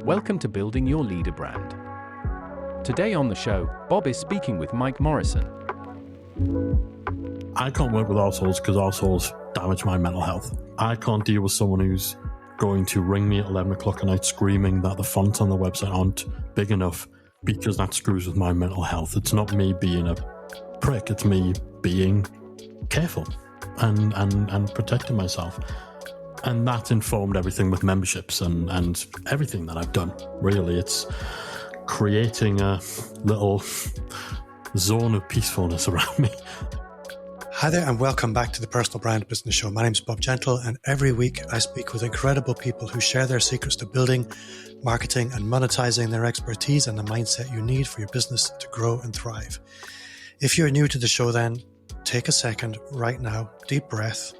Welcome to Building Your Leader Brand. Today on the show, Bob is speaking with Mike Morrison. I can't work with assholes because assholes damage my mental health. I can't deal with someone who's going to ring me at 11 o'clock at night screaming that the fonts on the website aren't big enough because that screws with my mental health. It's not me being a prick, it's me being careful and protecting myself. And that informed everything with memberships and everything that I've done. Really, it's creating a little zone of peacefulness around me. Hi there and welcome back to the Personal Brand Business Show. My name is Bob Gentle and every week I speak with incredible people who share their secrets to building, marketing and monetizing their expertise and the mindset you need for your business to grow and thrive. If you're new to the show then, take a second right now, deep breath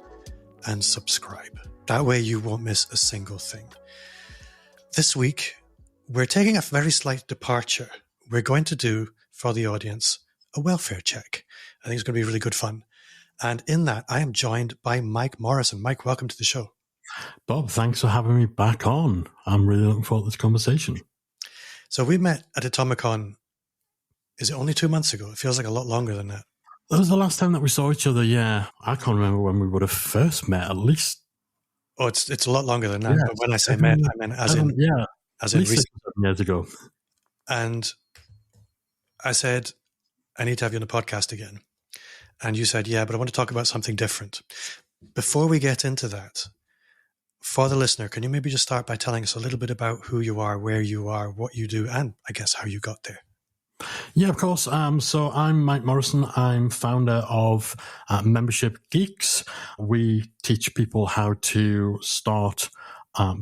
and subscribe. That way you won't miss a single thing. This week, we're taking a very slight departure. We're going to do for the audience a welfare check. I think it's going to be really good fun. And in that, I am joined by Mike Morrison. Mike, welcome to the show. Bob, thanks for having me back on. I'm really looking forward to this conversation. So we met at Atomicon, is it only 2 months ago? It feels like a lot longer than that. That was the last time that we saw each other, yeah. I can't remember when we would have first met, at least. Oh, it's a lot longer than that. Yeah, but when I say met, I mean as in recent. Years ago. And I said, I need to have you on the podcast again. And you said, yeah, but I want to talk about something different. Before we get into that, for the listener, can you maybe just start by telling us a little bit about who you are, where you are, what you do, and I guess how you got there? Yeah, of course. So I'm Mike Morrison. I'm founder of Membership Geeks. We teach people how to start,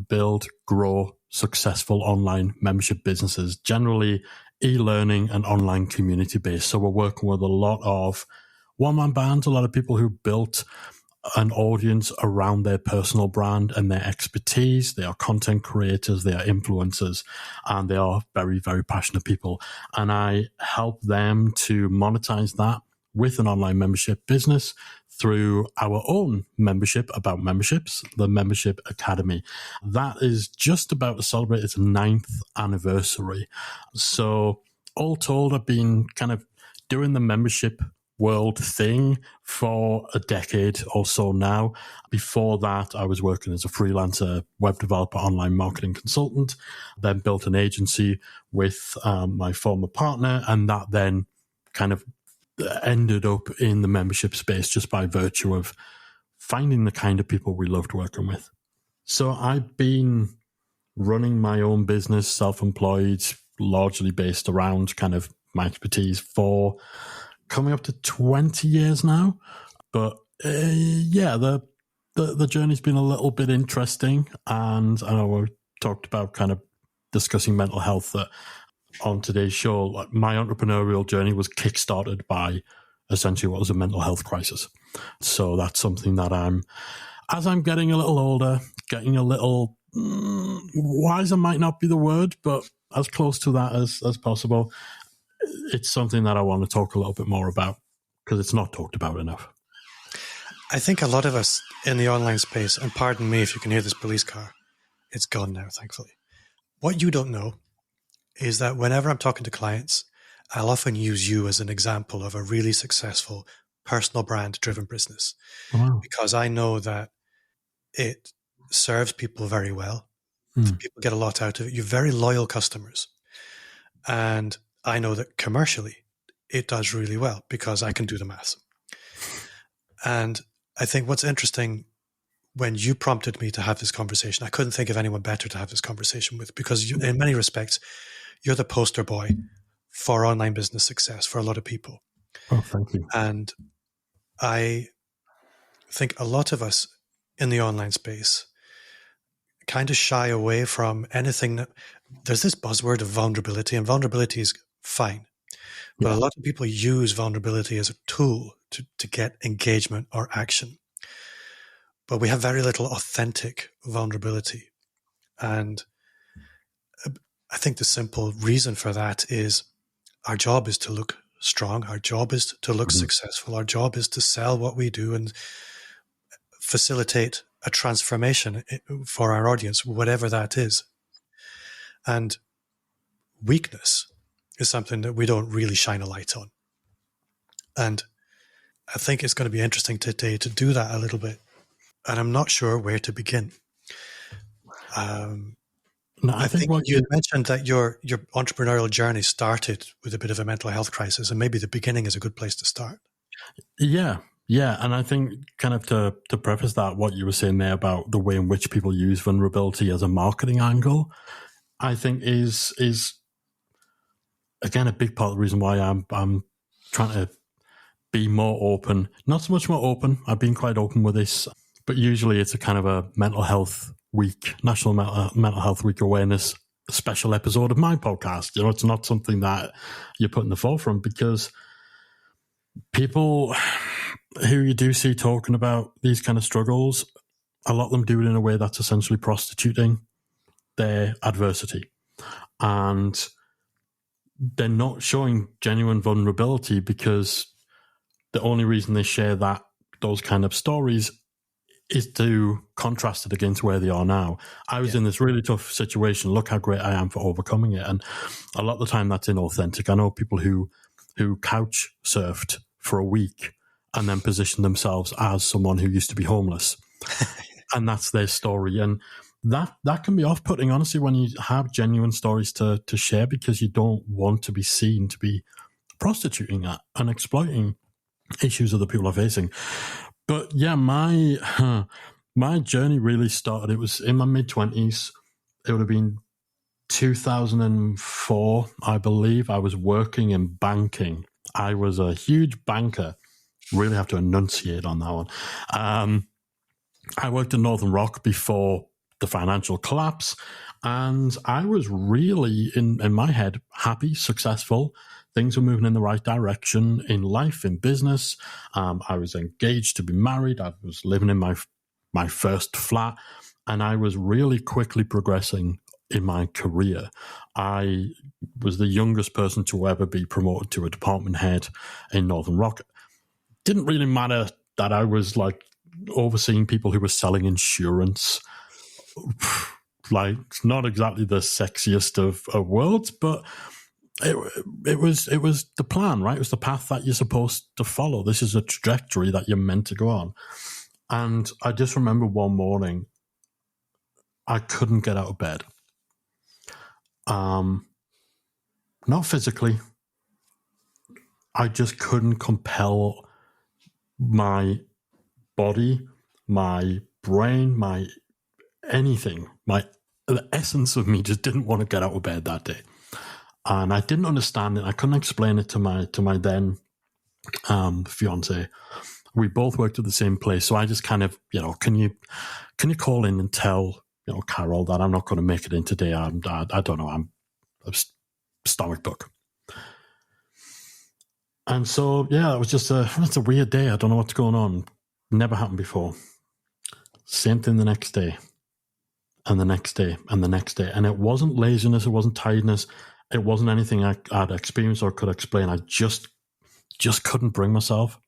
build, grow successful online membership businesses, generally e-learning and online community based. So we're working with a lot of one-man bands, a lot of people who built an audience around their personal brand and their expertise. They are content creators, they are influencers, and they are very, very passionate people. And I help them to monetize that with an online membership business through our own membership about memberships, the Membership Academy. That is just about to celebrate its 9th anniversary. So all told, I've been kind of doing the membership world thing for a decade or so now. Before that, I was working as a freelancer, web developer, online marketing consultant, then built an agency with my former partner, and that then kind of ended up in the membership space just by virtue of finding the kind of people we loved working with. So I've been running my own business, self-employed, largely based around kind of my expertise for coming up to 20 years now. But the journey's been a little bit interesting. And I know we talked about kind of discussing mental health on today's show. Like my entrepreneurial journey was kickstarted by essentially what was a mental health crisis. So that's something that as I'm getting a little older, getting a little wiser might not be the word, but as close to that as possible. It's something that I want to talk a little bit more about because it's not talked about enough. I think a lot of us in the online space, and pardon me if you can hear this police car, it's gone now, thankfully. What you don't know is that whenever I'm talking to clients, I'll often use you as an example of a really successful personal brand driven business. Wow. Because I know that it serves people very well. People get a lot out of it. You're very loyal customers. And I know that commercially it does really well because I can do the maths. And I think what's interesting, when you prompted me to have this conversation, I couldn't think of anyone better to have this conversation with because you, in many respects, you're the poster boy for online business success for a lot of people. Oh, thank you. And I think a lot of us in the online space kind of shy away from anything that there's this buzzword of vulnerability, and vulnerability is fine. But a lot of people use vulnerability as a tool to get engagement or action. But we have very little authentic vulnerability. And I think the simple reason for that is our job is to look strong. Our job is to look successful. Our job is to sell what we do and facilitate a transformation for our audience, whatever that is. And weakness is something that we don't really shine a light on. And I think it's going to be interesting today to do that a little bit. And I'm not sure where to begin. No, I think what you mentioned that your entrepreneurial journey started with a bit of a mental health crisis, and maybe the beginning is a good place to start. Yeah. And I think kind of to preface that, what you were saying there about the way in which people use vulnerability as a marketing angle, I think is again a big part of the reason why I'm trying to be more open. Not so much more open. I've been quite open with this, but usually it's a kind of a mental health week, National Mental Health Week awareness special episode of my podcast. It's not something that you put in the forefront, because people who you do see talking about these kind of struggles, a lot of them do it in a way that's essentially prostituting their adversity. And they're not showing genuine vulnerability, because the only reason they share those kind of stories is to contrast it against where they are now. I was in this really tough situation. Look how great I am for overcoming it. And a lot of the time that's inauthentic. I know people who couch surfed for a week and then positioned themselves as someone who used to be homeless. And that's their story. And that can be off-putting, honestly, when you have genuine stories to share, because you don't want to be seen to be prostituting that and exploiting issues other people are facing. But yeah, my journey really started, it was in my mid-20s. It would have been 2004, I believe. I was working in banking. I was a huge banker. Really have to enunciate on that one. I worked in Northern Rock before the financial collapse, and I was really, in my head, happy, successful. Things were moving in the right direction in life, in business. I was engaged to be married. I was living in my first flat, and I was really quickly progressing in my career. I was the youngest person to ever be promoted to a department head in Northern Rock. Didn't really matter that I was like overseeing people who were selling insurance. Like, not exactly the sexiest of worlds, but it was the plan, right? It was the path that you're supposed to follow. This is a trajectory that you're meant to go on. And I just remember one morning, I couldn't get out of bed. Not physically. I just couldn't compel my body, my brain, my anything, the essence of me just didn't want to get out of bed that day. And I didn't understand it. I couldn't explain it to my then fiance. We both worked at the same place, so I just kind of, can you call in and tell Carol that I'm not going to make it in today? I don't know. I'm a stomach bug. And so it was just it's a weird day. I don't know what's going on. Never happened before. Same thing the next day, and the next day, and the next day. And it wasn't laziness. It wasn't tiredness. It wasn't anything I'd experienced or could explain. I just couldn't bring myself.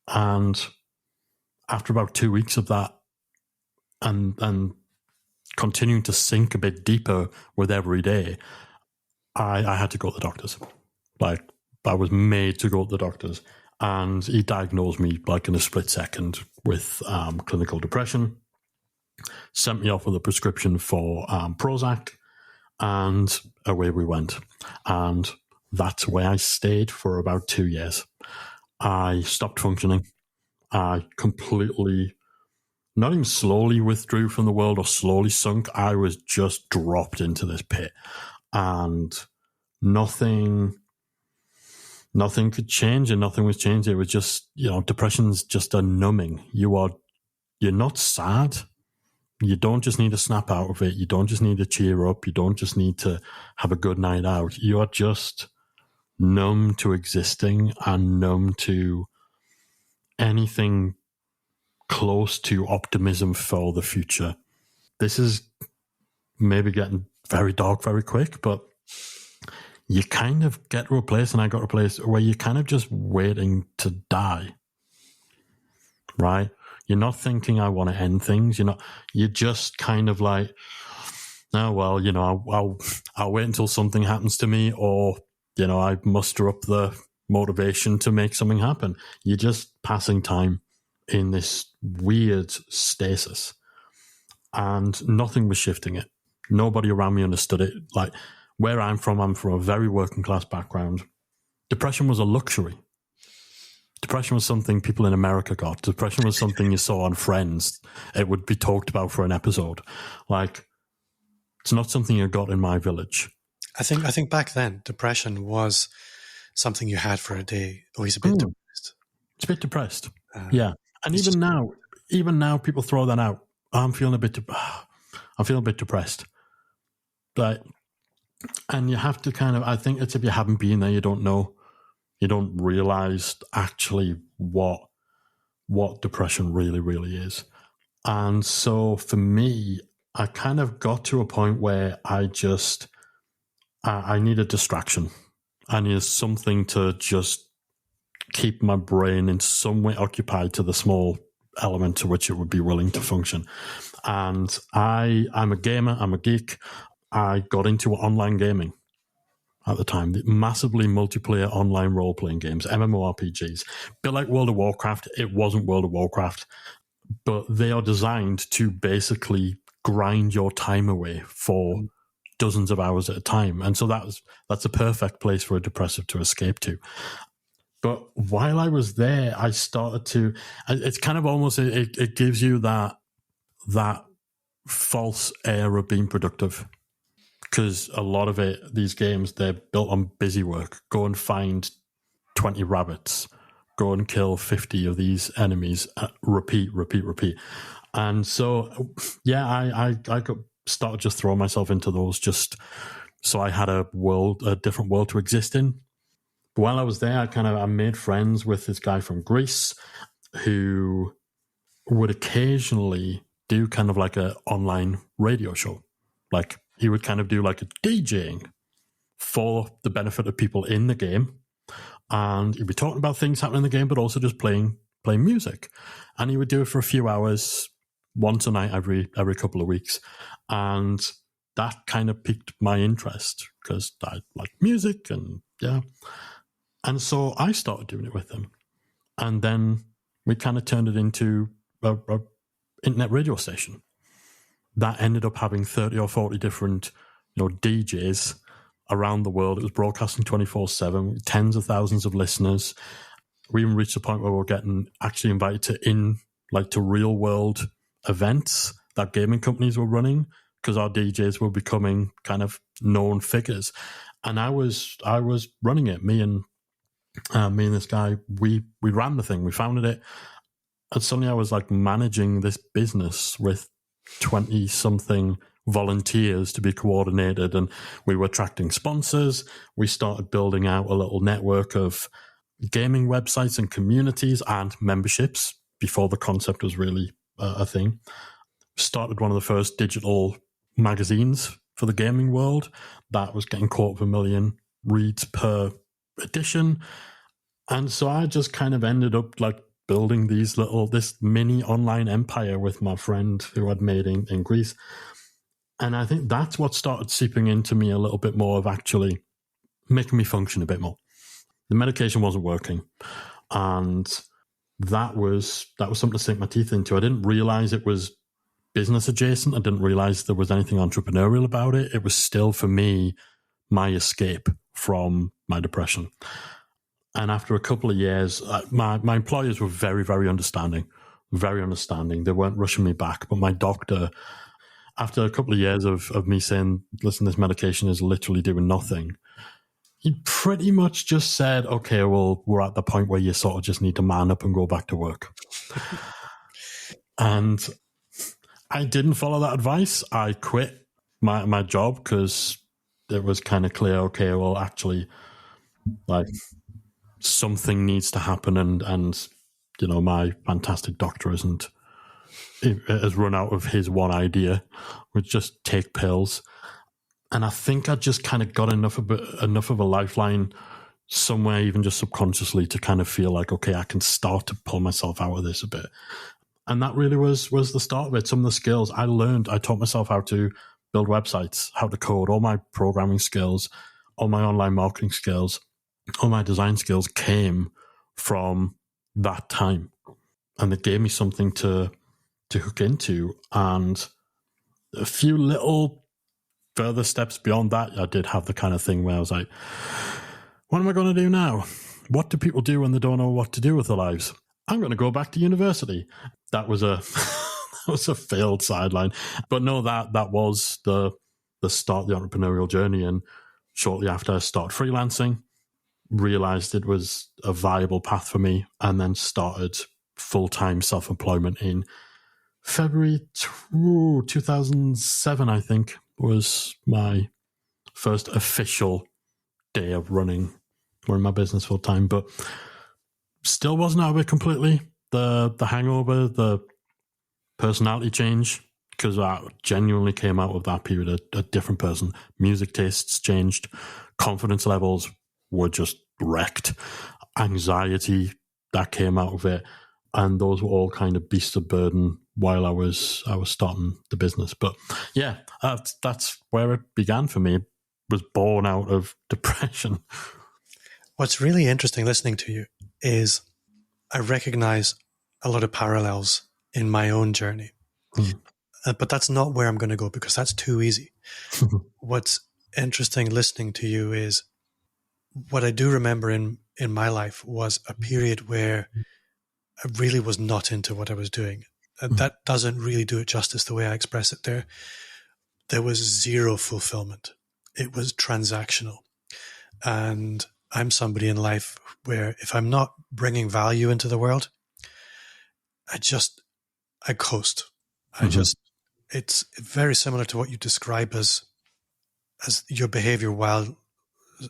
And after about 2 weeks of that, and continuing to sink a bit deeper with every day, I had to go to the doctors. Like, I was made to go to the doctors. And he diagnosed me like in a split second with clinical depression, sent me off with a prescription for Prozac, and away we went. And that's where I stayed for about 2 years. I stopped functioning. I completely, not even slowly withdrew from the world or slowly sunk. I was just dropped into this pit, and nothing could change, and nothing was changed. It was just, depression's just a numbing. You're not sad. You don't just need to snap out of it. You don't just need to cheer up. You don't just need to have a good night out. You are just numb to existing and numb to anything close to optimism for the future. This is maybe getting very dark very quick, but you kind of get to a place, and I got to a place where you're kind of just waiting to die, right? You're not thinking, I want to end things. You're just kind of like, oh, well, I'll wait until something happens to me, or, I muster up the motivation to make something happen. You're just passing time in this weird stasis, and nothing was shifting it. Nobody around me understood it. Like, where I'm from a very working class background. Depression was a luxury. Depression was something people in America got. Depression was something you saw on Friends. It would be talked about for an episode. Like, it's not something you got in my village. I think back then, depression was something you had for a day. Oh, he's a bit depressed. It's a bit depressed. Yeah. And even now, people throw that out. I'm feeling a bit depressed. But, and you have to kind of, I think it's if you haven't been there, you don't know. You don't realize actually what depression really, really is. And so for me, I kind of got to a point where I need a distraction. I need something to just keep my brain in some way occupied to the small element to which it would be willing to function. And I'm a gamer, I'm a geek. I got into online gaming at the time, the massively multiplayer online role-playing games, MMORPGs. A bit like World of Warcraft. It wasn't World of Warcraft, but they are designed to basically grind your time away for dozens of hours at a time. And so that's a perfect place for a depressive to escape to. But while I was there, I started to, it's kind of almost, it gives you that false air of being productive. Because a lot of these games, they're built on busy work. Go and find 20 rabbits. Go and kill 50 of these enemies. Repeat. And so, yeah, I got started just throwing myself into those just so I had a different world to exist in. But while I was there, I made friends with this guy from Greece who would occasionally do kind of like an online radio show. Like, he would kind of do like a DJing for the benefit of people in the game. And he'd be talking about things happening in the game, but also just playing music. And he would do it for a few hours, once a night every couple of weeks. And that kind of piqued my interest because I like music and yeah. And so I started doing it with him. And then we kind of turned it into a internet radio station that ended up having 30 or 40 different, DJs around the world. It was broadcasting 24/7, tens of thousands of listeners. We even reached a point where we were getting actually invited to real world events that gaming companies were running because our DJs were becoming kind of known figures. And I was running it. Me and this guy, we ran the thing. We founded it. And suddenly I was like managing this business with 20-something volunteers to be coordinated, and we were attracting sponsors. We started building out a little network of gaming websites and communities and memberships before the concept was really a thing. Started one of the first digital magazines for the gaming world that was getting 250,000 reads per edition. And so I just kind of ended up like building this mini online empire with my friend who I'd made in Greece. And I think that's what started seeping into me a little bit more of actually making me function a bit more. The medication wasn't working. And that was something to sink my teeth into. I didn't realize it was business adjacent. I didn't realize there was anything entrepreneurial about it. It was still, for me, my escape from my depression. And after a couple of years, my employers were very, very understanding. Very understanding. They weren't rushing me back. But my doctor, after a couple of years of me saying, listen, this medication is literally doing nothing, he pretty much just said, okay, well, we're at the point where you sort of just need to man up and go back to work. And I didn't follow that advice. I quit my job because it was kind of clear, okay, well, actually, like, something needs to happen, and my fantastic doctor has run out of his one idea, which just take pills. And I think I just kind of got enough of a lifeline somewhere, even just subconsciously, to kind of feel like, okay, I can start to pull myself out of this a bit. And that really was the start of it. Some of the skills I learned, I taught myself how to build websites, how to code, all my programming skills, all my online marketing skills, all my design skills came from that time. And it gave me something to hook into. And a few little further steps beyond that, I did have the kind of thing where I was like, what am I going to do now? What do people do when they don't know what to do with their lives? I'm going to go back to university. That was a that was a failed sideline. But no, that was the start of the entrepreneurial journey. And shortly after I started freelancing, realized it was a viable path for me, and then started full-time self-employment in February 2007, I think, was my first official day of running my business full-time. But still wasn't out of it completely. The hangover, the personality change, because I genuinely came out of that period a different person. Music tastes changed. Confidence levels were just wrecked. Anxiety that came out of it. And those were all kind of beasts of burden while I was starting the business. But yeah, that's where it began for me. It was born out of depression. What's really interesting listening to you is I recognize a lot of parallels in my own journey. But that's not where I'm going to go, because that's too easy. What's interesting listening to you is what I do remember in my life was a period where I really was not into what I was doing. And that doesn't really do it justice the way I express it there. There was zero fulfillment. It was transactional. And I'm somebody in life where if I'm not bringing value into the world, I coast. It's very similar to what you describe as your behavior while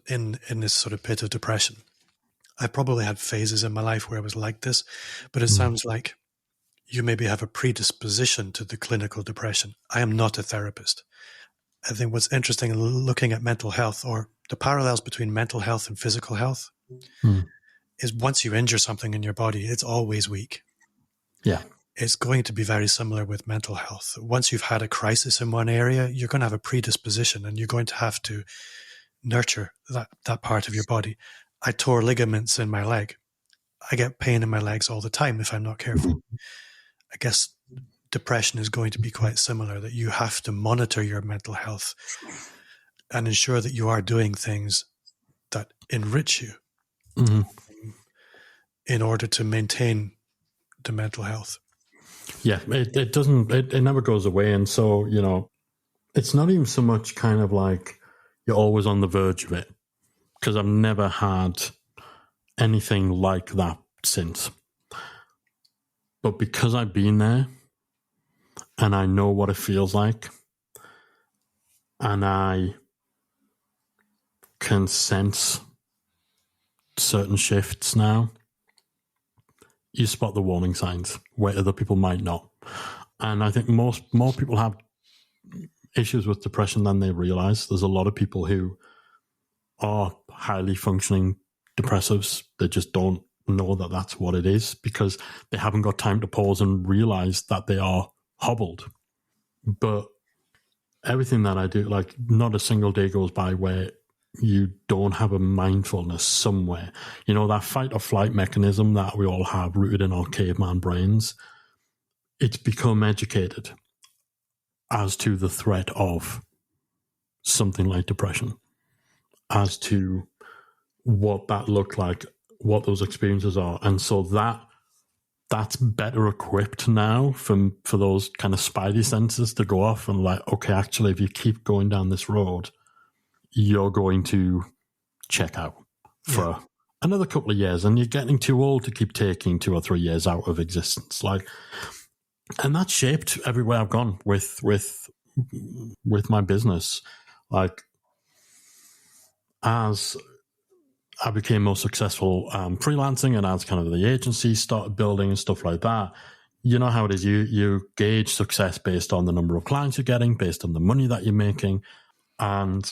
in this sort of pit of depression. I probably had phases in my life where I was like this, but it sounds like you maybe have a predisposition to the clinical depression. I am not a therapist. I think what's interesting in looking at mental health, or the parallels between mental health and physical health, is once you injure something in your body, it's always weak. Yeah. It's going to be very similar with mental health. Once you've had a crisis in one area, you're going to have a predisposition, and you're going to have to nurture that part of your body. I tore ligaments in my leg. I get pain in my legs all the time if I'm not careful. I guess depression is going to be quite similar, that you have to monitor your mental health and ensure that you are doing things that enrich you in order to maintain the mental health. Yeah, it never goes away. And so, it's not even so much kind of like you're always on the verge of it, because I've never had anything like that since. But because I've been there and I know what it feels like, and I can sense certain shifts now, you spot the warning signs where other people might not. And I think more people have issues with depression than they realize. There's a lot of people who are highly functioning depressives. They just don't know that that's what it is, because they haven't got time to pause and realize that they are hobbled. But everything that I do, like, not a single day goes by where you don't have a mindfulness somewhere. That fight or flight mechanism that we all have rooted in our caveman brains, it's become educated as to the threat of something like depression, as to what that looked like, what those experiences are. And so that's better equipped now for those kind of spidey senses to go off and like, okay, actually, if you keep going down this road, you're going to check out for another couple of years, and you're getting too old to keep taking 2 or 3 years out of existence. And that's shaped everywhere I've gone with my business. Like, as I became more successful freelancing, and as kind of the agency started building and stuff like that, you know how it is. You gauge success based on the number of clients you're getting, based on the money that you're making. And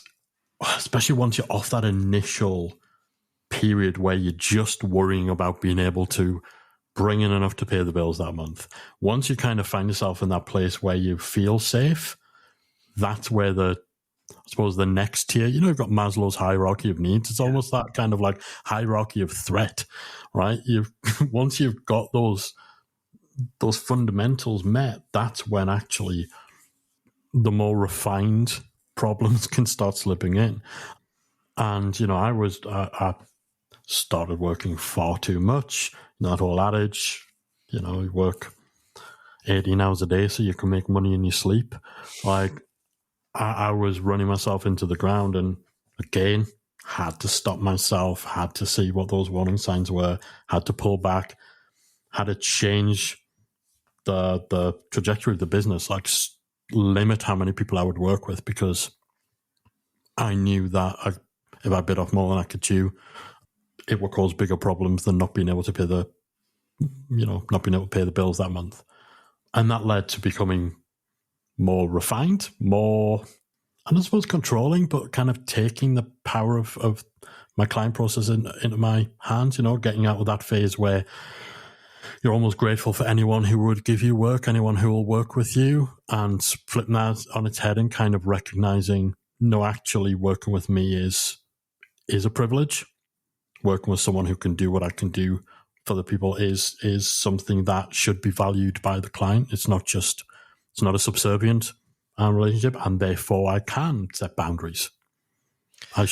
especially once you're off that initial period where you're just worrying about being able to bring in enough to pay the bills that month. Once you kind of find yourself in that place where you feel safe, that's where I suppose the next tier, you've got Maslow's hierarchy of needs. It's almost that kind of like hierarchy of threat, right? Once you've got those fundamentals met, that's when actually the more refined problems can start slipping in. And, I started working far too much. That whole adage, you work 18 hours a day so you can make money in your sleep. Like, I was running myself into the ground, and again, had to stop myself, had to see what those warning signs were, had to pull back, had to change the trajectory of the business, like limit how many people I would work with, because I knew that if I bit off more than I could chew, it would cause bigger problems than not being able to pay the bills that month. And that led to becoming more refined, more, and I suppose controlling, but kind of taking the power of my client process into my hands, getting out of that phase where you're almost grateful for anyone who would give you work, anyone who will work with you, and flipping that on its head and kind of recognizing, no, actually working with me is a privilege. Working with someone who can do what I can do for the people is something that should be valued by the client. It's not a subservient relationship, and therefore I can set boundaries. I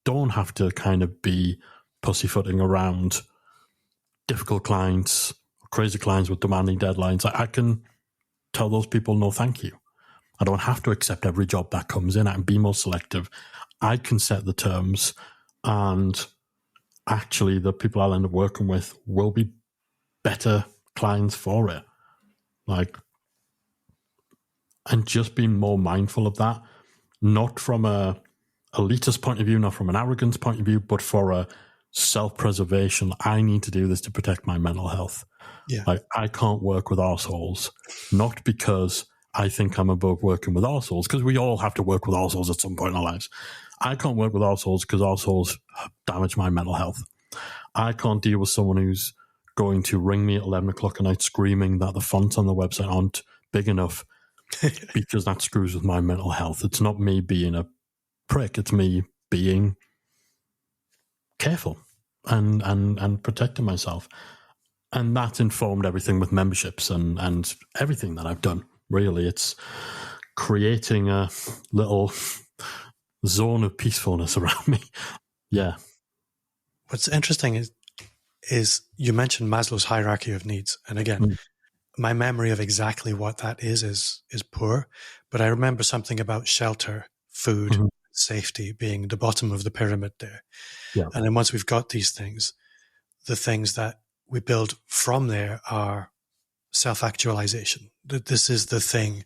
don't have to kind of be pussyfooting around difficult clients, crazy clients with demanding deadlines. I can tell those people, no, thank you. I don't have to accept every job that comes in. I can be more selective. I can set the terms, and actually the people I'll end up working with will be better clients for it. And just being more mindful of that, not from a elitist point of view, not from an arrogance point of view, but for a self-preservation. I need to do this to protect my mental health. Yeah. I can't work with arseholes, not because I think I'm above working with arseholes, because we all have to work with arseholes at some point in our lives. I can't work with arseholes because arseholes damage my mental health. I can't deal with someone who's going to ring me at 11 o'clock at night screaming that the fonts on the website aren't big enough because that screws with my mental health. It's not me being a prick. It's me being careful and protecting myself. And that informed everything with memberships and everything that I've done. Really, it's creating a little zone of peacefulness around me. Yeah. What's interesting is you mentioned Maslow's hierarchy of needs. And again, my memory of exactly what that is poor. But I remember something about shelter, food, safety being the bottom of the pyramid there. Yeah. And then once we've got these things, the things that we build from there are self-actualization. That this is the thing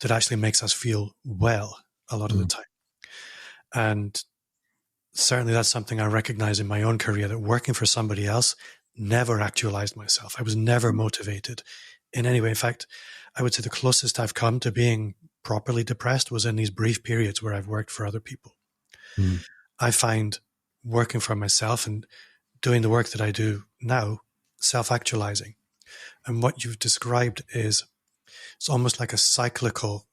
that actually makes us feel well a lot of the time. And certainly that's something I recognize in my own career, that working for somebody else never actualized myself. I was never motivated in any way. In fact, I would say the closest I've come to being properly depressed was in these brief periods where I've worked for other people. I find working for myself and doing the work that I do now self-actualizing. And what you've described is, it's almost like a cyclical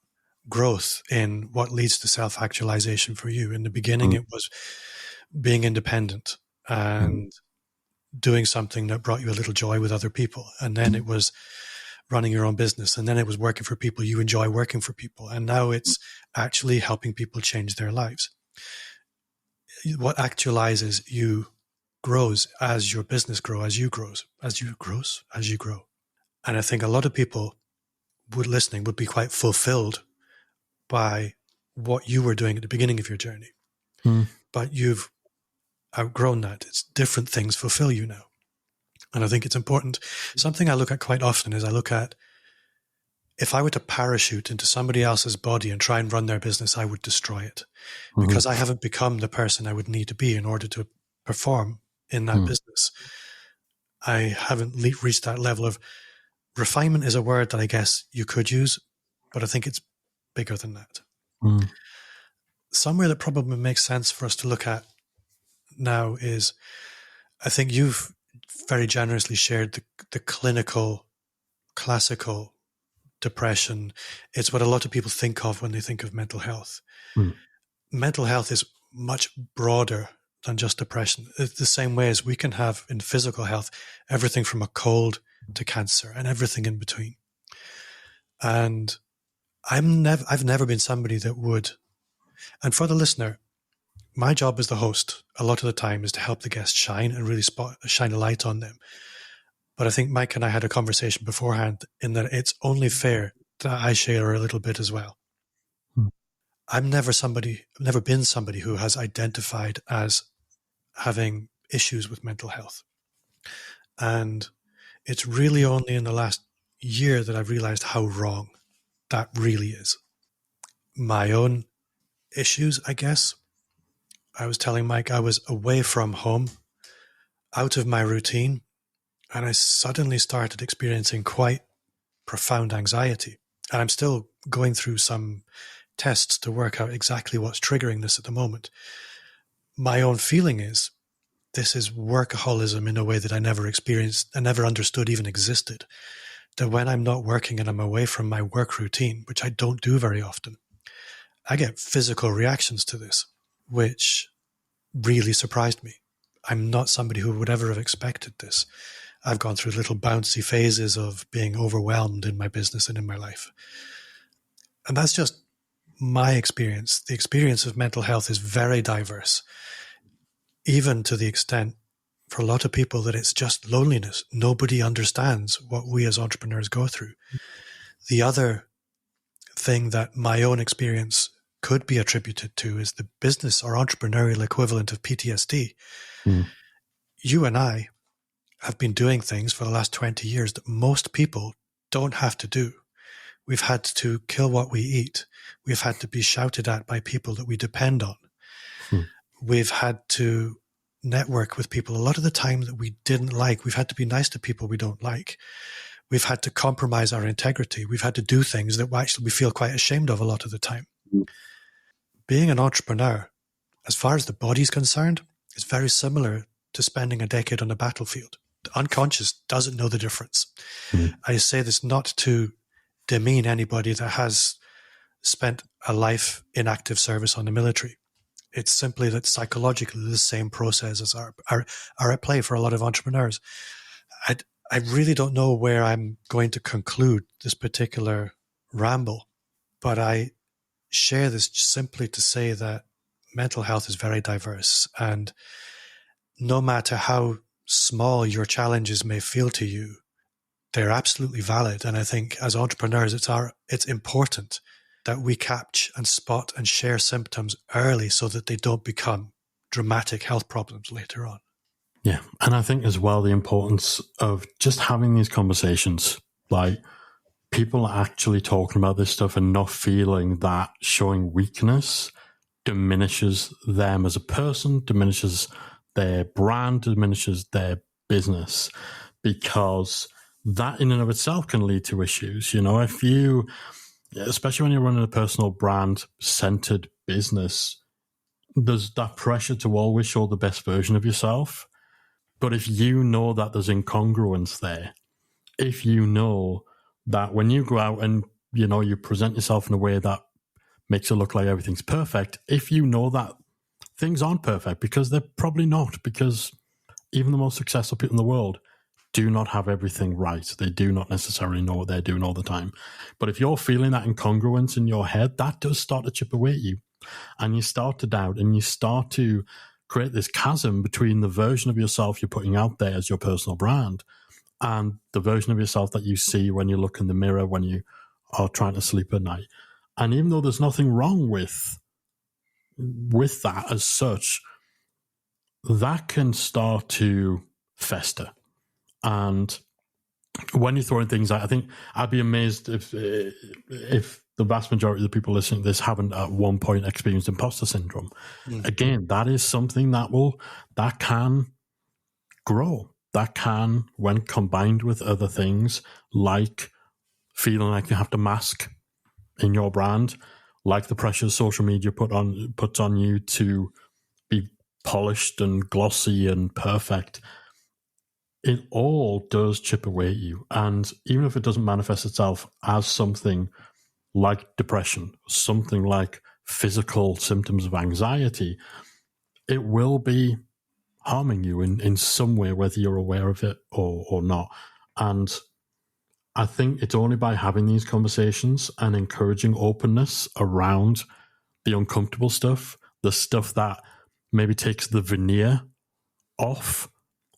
growth in what leads to self-actualization for you. In the beginning, it was being independent and doing something that brought you a little joy with other people. And then it was running your own business. And then it was working for people. You enjoy working for people. And now it's actually helping people change their lives. What actualizes you grows as your business grows, as you grow. And I think a lot of people would be quite fulfilled by what you were doing at the beginning of your journey. But you've outgrown that. It's different things fulfill you now. And I think it's important. Something I look at quite often is if I were to parachute into somebody else's body and try and run their business, I would destroy it because I haven't become the person I would need to be in order to perform in that business. I haven't reached that level of refinement is a word that I guess you could use, but I think it's bigger than that. Somewhere that probably makes sense for us to look at now is, I think you've very generously shared the clinical, classical depression. It's what a lot of people think of when they think of mental health. Mm. Mental health is much broader than just depression. It's the same way as we can have in physical health everything from a cold to cancer and everything in between. And I've never been somebody that would. And for the listener, my job as the host a lot of the time is to help the guests shine and really shine a light on them. But I think Mike and I had a conversation beforehand in that it's only fair that I share a little bit as well. I've never been somebody who has identified as having issues with mental health. And it's really only in the last year that I've realized how wrong that really is. My own issues, I guess. I was telling Mike I was away from home, out of my routine, and I suddenly started experiencing quite profound anxiety. And I'm still going through some tests to work out exactly what's triggering this at the moment. My own feeling is this is workaholism in a way that I never experienced, I never understood even existed. That when I'm not working and I'm away from my work routine, which I don't do very often, I get physical reactions to this, which really surprised me. I'm not somebody who would ever have expected this. I've gone through little bouncy phases of being overwhelmed in my business and in my life. And that's just my experience. The experience of mental health is very diverse, even to the extent for a lot of people that it's just loneliness. Nobody understands what we as entrepreneurs go through. The other thing that my own experience could be attributed to is the business or entrepreneurial equivalent of PTSD. You and I have been doing things for the last 20 years that most people don't have to do. We've had to kill what we eat. We've had to be shouted at by people that we depend on. We've had to network with people a lot of the time that we didn't like. We've had to be nice to people we don't like. We've had to compromise our integrity. We've had to do things that we feel quite ashamed of a lot of the time. Being an entrepreneur, as far as the body's concerned, is very similar to spending a decade on a battlefield. The unconscious doesn't know the difference. I say this not to demean anybody that has spent a life in active service on the military. It's simply that psychologically the same processes are at play for a lot of entrepreneurs. I really don't know where I'm going to conclude this particular ramble, but I share this simply to say that mental health is very diverse, and no matter how small your challenges may feel to you, they're absolutely valid. And I think as entrepreneurs, it's important that we catch and spot and share symptoms early so that they don't become dramatic health problems later on. Yeah. And I think as well, the importance of just having these conversations, like people actually talking about this stuff and not feeling that showing weakness diminishes them as a person, diminishes their brand, diminishes their business, because that in and of itself can lead to issues. You know, if you, especially when you're running a personal brand centered business, there's that pressure to always show the best version of yourself. But if you know that there's incongruence there, if you know that when you go out and, you know, you present yourself in a way that makes it look like everything's perfect, if you know that things aren't perfect, because they're probably not, because even the most successful people in the world do not have everything right. They do not necessarily know what they're doing all the time. But if you're feeling that incongruence in your head, that does start to chip away at you. And you start to doubt, and you start to create this chasm between the version of yourself you're putting out there as your personal brand and the version of yourself that you see when you look in the mirror when you are trying to sleep at night. And even though there's nothing wrong with that as such, that can start to fester. And when you throw in things like, I think I'd be amazed if the vast majority of the people listening to this haven't at one point experienced imposter syndrome. Again, that is something that can grow. That can, when combined with other things like feeling like you have to mask in your brand, like the pressures social media puts on you to be polished and glossy and perfect, it all does chip away at you. And even if it doesn't manifest itself as something like depression, something like physical symptoms of anxiety, it will be harming you in some way, whether you're aware of it or not. And I think it's only by having these conversations and encouraging openness around the uncomfortable stuff, the stuff that maybe takes the veneer off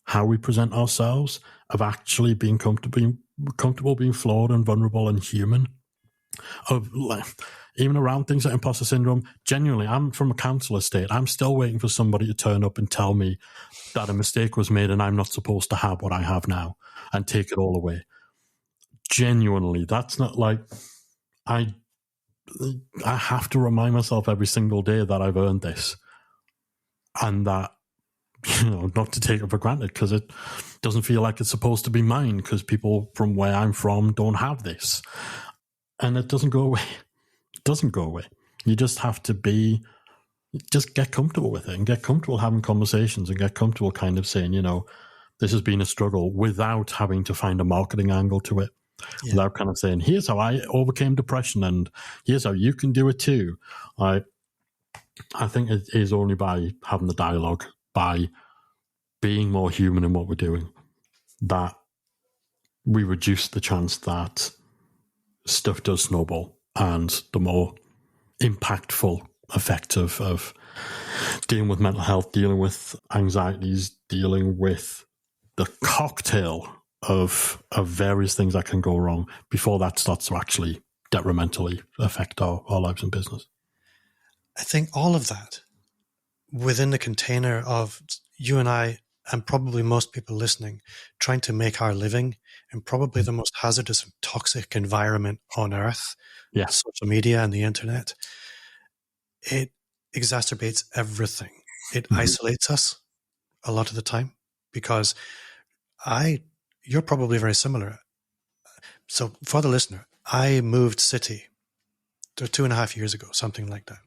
how we present ourselves, of actually being comfortable being flawed and vulnerable and human, of like, even around things like imposter syndrome. Genuinely, I'm from a counsellor state. I'm still waiting for somebody to turn up and tell me that a mistake was made and I'm not supposed to have what I have now and take it all away. Genuinely, that's not like, I have to remind myself every single day that I've earned this, and that, not to take it for granted, because it doesn't feel like it's supposed to be mine, because people from where I'm from don't have this. And it doesn't go away. It doesn't go away. You just have to just get comfortable with it and get comfortable having conversations and get comfortable kind of saying, this has been a struggle, without having to find a marketing angle to it. Yeah. Without kind of saying, here's how I overcame depression and here's how you can do it too. I think it is only by having the dialogue, by being more human in what we're doing, that we reduce the chance that stuff does snowball, and the more impactful effect of dealing with mental health, dealing with anxieties, dealing with the cocktail of various things that can go wrong before that starts to actually detrimentally affect our lives and business. I think all of that within the container of you and I, and probably most people listening, trying to make our living in probably the most hazardous and toxic environment on earth, social media and the internet, it exacerbates everything. It isolates us a lot of the time, because you're probably very similar. So for the listener, I moved city 2.5 years ago, something like that.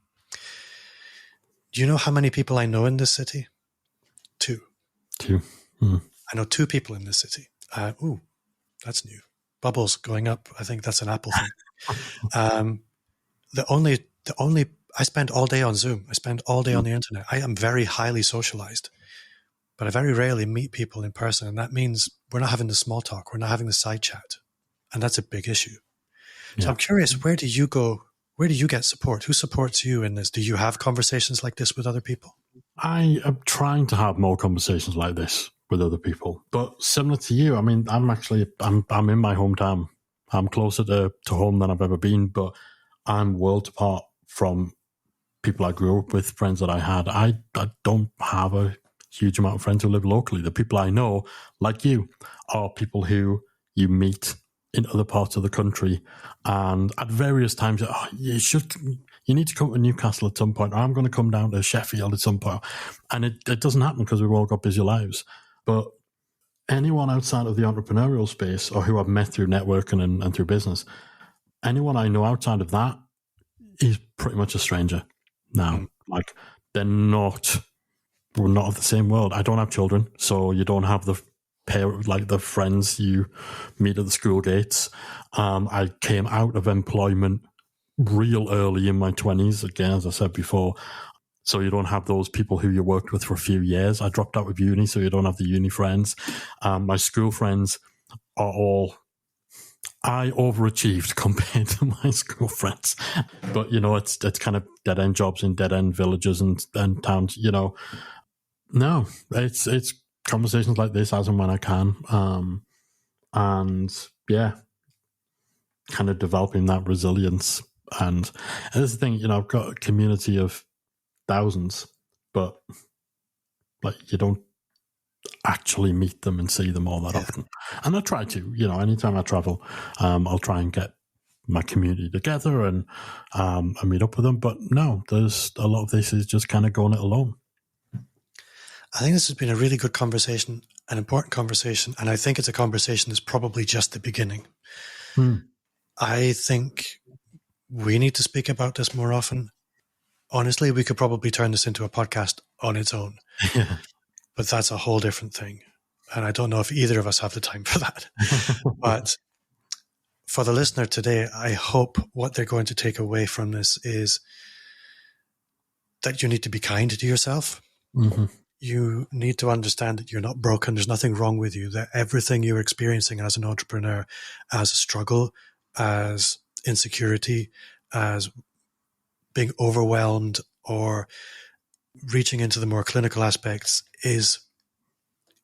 Do you know how many people I know in this city? Two. I know 2 people in this city. That's new. Bubbles going up. I think that's an Apple thing. I spend all day on Zoom. I spend all day on the internet. I am very highly socialized, but I very rarely meet people in person. And that means we're not having the small talk. We're not having the side chat. And that's a big issue. So I'm curious, where do you go? Where do you get support? Who supports you in this? Do you have conversations like this with other people? I am trying to have more conversations like this with other people, but similar to you, I mean, I'm in my hometown. I'm closer to home than I've ever been, but I'm worlds apart from people I grew up with, friends that I had. I don't have a huge amount of friends who live locally. The people I know, like you, are people who you meet in other parts of the country, and at various times, you need to come to Newcastle at some point, or I'm going to come down to Sheffield at some point. And it doesn't happen because we've all got busy lives. But anyone outside of the entrepreneurial space, or who I've met through networking and through business, anyone I know outside of that is pretty much a stranger now. Like, we're not of the same world. I don't have children, so you don't have the friends you meet at the school gates. I came out of employment real early in my 20s, again, as I said before. So you don't have those people who you worked with for a few years. I dropped out of uni, so you don't have the uni friends. My school friends are all... I overachieved compared to my school friends. But, it's kind of dead-end jobs in dead-end villages and towns, No, it's conversations like this as and when I can. Kind of developing that resilience. And this is the thing, I've got a community of thousands, but you don't actually meet them and see them all that often. And I try to, anytime I travel, I'll try and get my community together and meet up with them. But no, there's a lot of this is just kind of going it alone. I think this has been a really good conversation, an important conversation, and I think it's a conversation that's probably just the beginning. I think we need to speak about this more often. Honestly, we could probably turn this into a podcast on its own, but that's a whole different thing. And I don't know if either of us have the time for that. But for the listener today, I hope what they're going to take away from this is that you need to be kind to yourself. Mm-hmm. You need to understand that you're not broken. There's nothing wrong with you, that everything you're experiencing as an entrepreneur, as a struggle, as insecurity, as being overwhelmed, or reaching into the more clinical aspects, is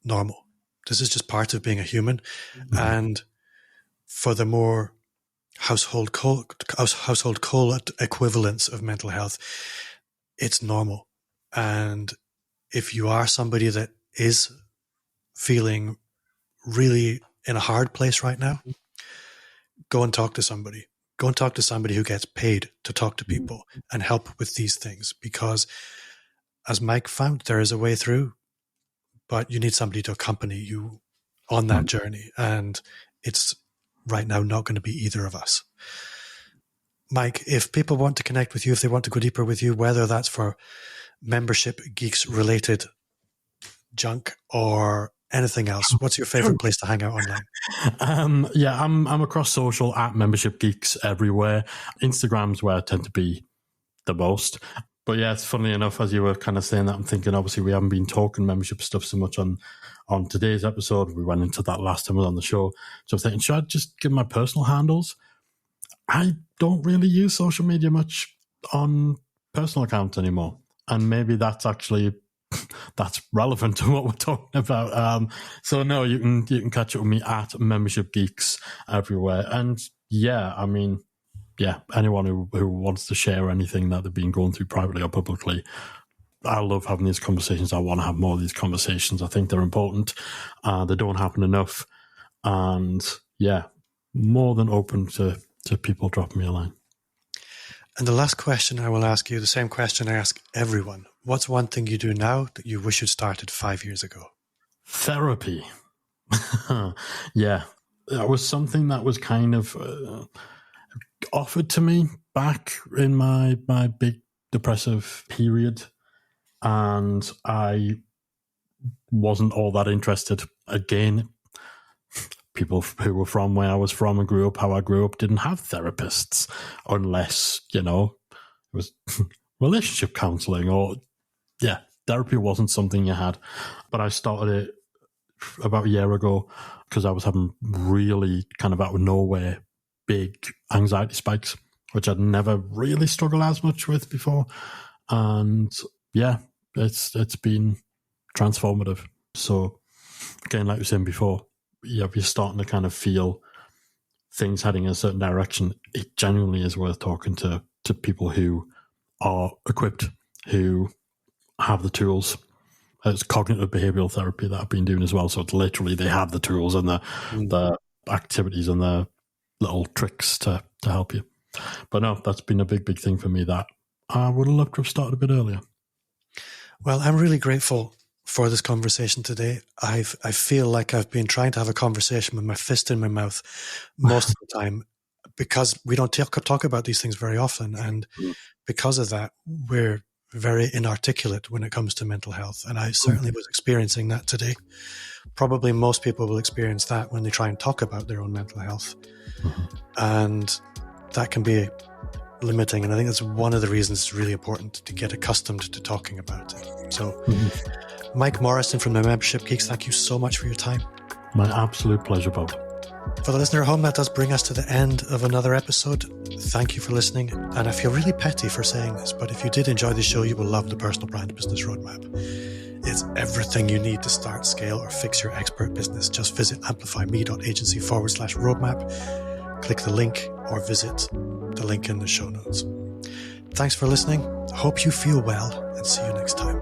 normal. This is just part of being a human. Mm-hmm. And for the more household code equivalents of mental health, it's normal. And if you are somebody that is feeling really in a hard place right now, go and talk to somebody. Go and talk to somebody who gets paid to talk to people and help with these things. Because as Mike found, there is a way through, but you need somebody to accompany you on that journey. And it's right now not going to be either of us. Mike, if people want to connect with you, if they want to go deeper with you, whether that's for membership geeks related junk or anything else, what's your favorite place to hang out online? I'm across social at membership geeks everywhere. Instagram's where I tend to be the most. But yeah, it's funny enough, as you were kind of saying that, I'm thinking obviously we haven't been talking membership stuff so much on today's episode. We went into that last time we were on the show. So I was thinking, should I just give my personal handles? I don't really use social media much on personal accounts anymore. And maybe that's actually that's relevant to what we're talking about. So no, you can catch up with me at membership geeks everywhere. And yeah, I mean, yeah, anyone who wants to share anything that they've been going through privately or publicly, I love having these conversations. I want to have more of these conversations. I think they're important. They don't happen enough. And yeah, more than open to people dropping me a line. And the last question I will ask you, the same question I ask everyone. What's one thing you do now that you wish you'd started 5 years ago? Therapy. Yeah, that was something that was kind of offered to me back in my big depressive period. And I wasn't all that interested. Again, people who were from where I was from and grew up how I grew up didn't have therapists unless, it was relationship counseling or, yeah, therapy wasn't something you had. But I started it about a year ago because I was having really kind of out of nowhere big anxiety spikes, which I'd never really struggled as much with before. And yeah, it's been transformative. So again, like we were saying before, yeah, if you're starting to kind of feel things heading in a certain direction, it genuinely is worth talking to people who are equipped, who have the tools. It's cognitive behavioral therapy that I've been doing as well. So it's literally they have the tools and the activities and the little tricks to help you. But no, that's been a big, big thing for me that I would have loved to have started a bit earlier. Well, I'm really grateful for this conversation today. I feel like I've been trying to have a conversation with my fist in my mouth most of the time because we don't talk about these things very often. And because of that, we're very inarticulate when it comes to mental health. And I certainly was experiencing that today. Probably most people will experience that when they try and talk about their own mental health. And that can be limiting. And I think that's one of the reasons it's really important to get accustomed to talking about it. So Mike Morrison from the Membership Geeks, thank you so much for your time. My absolute pleasure, Bob. For the listener at home, that does bring us to the end of another episode. Thank you for listening. And I feel really petty for saying this, but if you did enjoy the show, you will love the Personal Brand Business Roadmap. It's everything you need to start, scale, or fix your expert business. Just visit amplifyme.agency/roadmap. Click the link or visit the link in the show notes. Thanks for listening. Hope you feel well and see you next time.